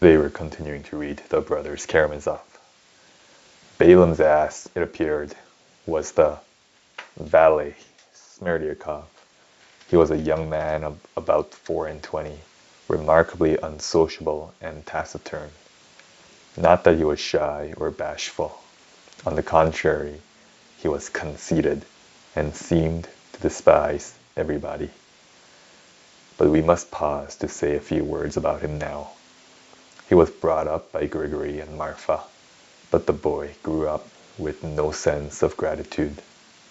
They were continuing to read the brothers Karamazov. Balaam's ass, it appeared, was the valet, Smerdyakov. He was a young man of about 24, remarkably unsociable and taciturn. Not that he was shy or bashful. On the contrary, he was conceited and seemed to despise everybody. But we must pause to say a few words about him now. He was brought up by Grigory and Marfa, but the boy grew up with no sense of gratitude,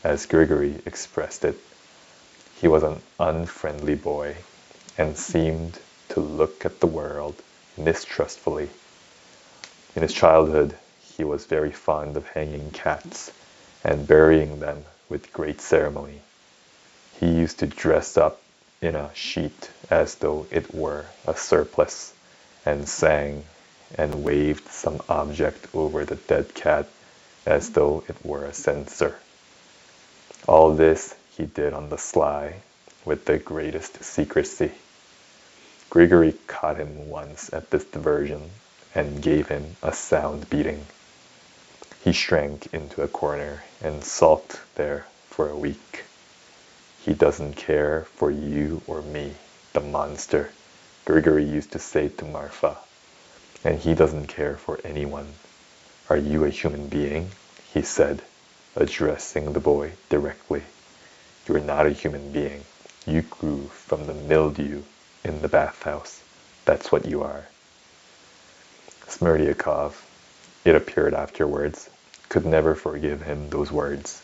as Grigory expressed it. He was an unfriendly boy and seemed to look at the world mistrustfully. In his childhood, he was very fond of hanging cats and burying them with great ceremony. He used to dress up in a sheet as though it were a surplice, and sang and waved some object over the dead cat as though it were a censer. All this he did on the sly, with the greatest secrecy. Grigory caught him once at this diversion, and gave him a sound beating. He shrank into a corner and sulked there for a week. He doesn't care for you or me, the monster, Grigory used to say to Marfa, and he doesn't care for anyone. Are you a human being? He said, addressing the boy directly. You're not a human being. You grew from the mildew in the bathhouse. That's what you are. Smerdyakov, it appeared afterwards, could never forgive him those words.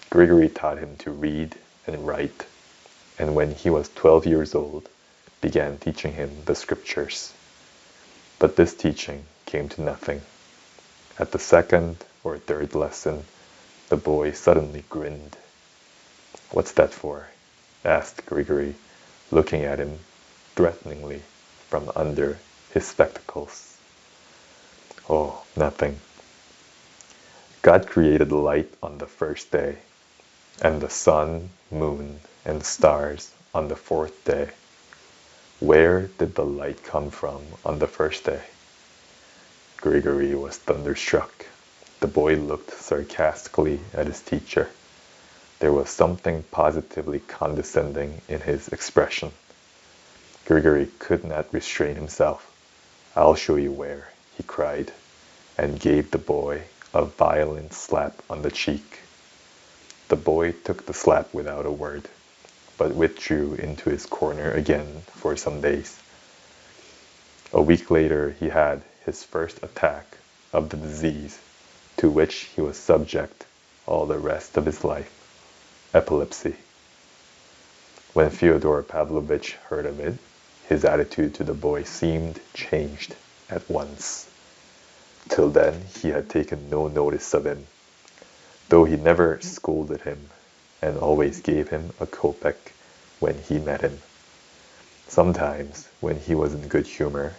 Grigory taught him to read and write, and when he was 12 years old, began teaching him the scriptures. But this teaching came to nothing. At the second or third lesson, the boy suddenly grinned. What's that for? Asked Grigory, looking at him threateningly from under his spectacles. Oh, nothing. God created light on the first day, and the sun, moon, and stars on the fourth day. Where did the light come from on the first day? Grigory was thunderstruck. The boy looked sarcastically at his teacher. There was something positively condescending in his expression. Grigory could not restrain himself. I'll show you where, he cried, and gave the boy a violent slap on the cheek. The boy took the slap without a word, but withdrew into his corner again for some days. A week later he had his first attack of the disease to which he was subject all the rest of his life, epilepsy. When Fyodor Pavlovitch heard of it, his attitude to the boy seemed changed at once. Till then he had taken no notice of him, though he never scolded him, and always gave him a kopeck when he met him. Sometimes, when he was in good humor,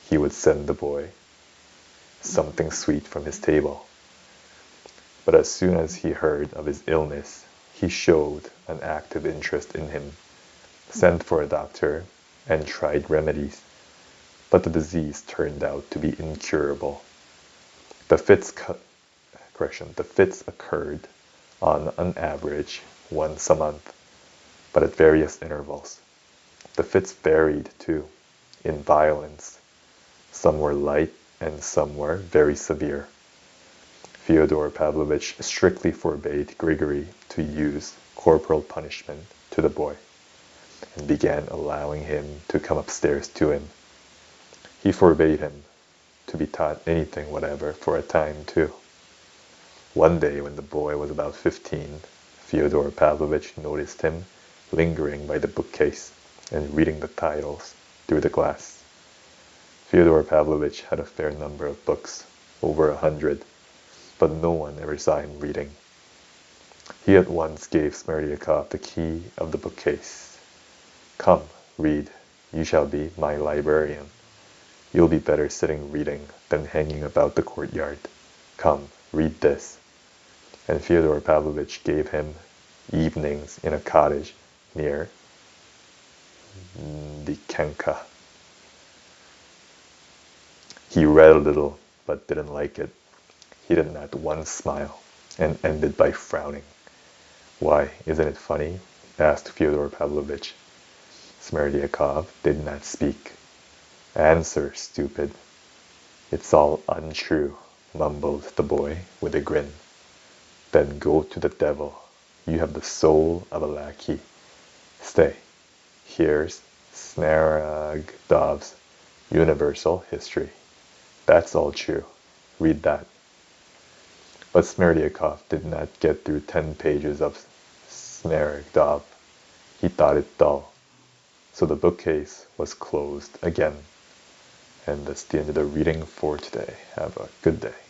he would send the boy something sweet from his table. But as soon as he heard of his illness, he showed an active interest in him, sent for a doctor, and tried remedies, but the disease turned out to be incurable. The fits occurred on an average once a month, but at various intervals. The fits varied, too, in violence. Some were light and some were very severe. Fyodor Pavlovitch strictly forbade Grigory to use corporal punishment to the boy, and began allowing him to come upstairs to him. He forbade him to be taught anything whatever for a time, too. One day, when the boy was about 15, Fyodor Pavlovitch noticed him lingering by the bookcase and reading the titles through the glass. Fyodor Pavlovitch had a fair number of books, over 100, but no one ever saw him reading. He at once gave Smerdyakov the key of the bookcase. Come, read. You shall be my librarian. You'll be better sitting reading than hanging about the courtyard. Come, read this. And Fyodor Pavlovitch gave him Evenings in a Cottage near Dikenka. He read a little, but didn't like it. He didn't add one smile, and ended by frowning. Why, isn't it funny? Asked Fyodor Pavlovitch. Smerdyakov did not speak. Answer, stupid. It's all untrue, mumbled the boy with a grin. Then go to the devil. You have the soul of a lackey. Stay. Here's Smaragdov's Universal History. That's all true. Read that. But Smerdyakov did not get through 10 pages of Smaragdov. He thought it dull. So the bookcase was closed again. And that's the end of the reading for today. Have a good day.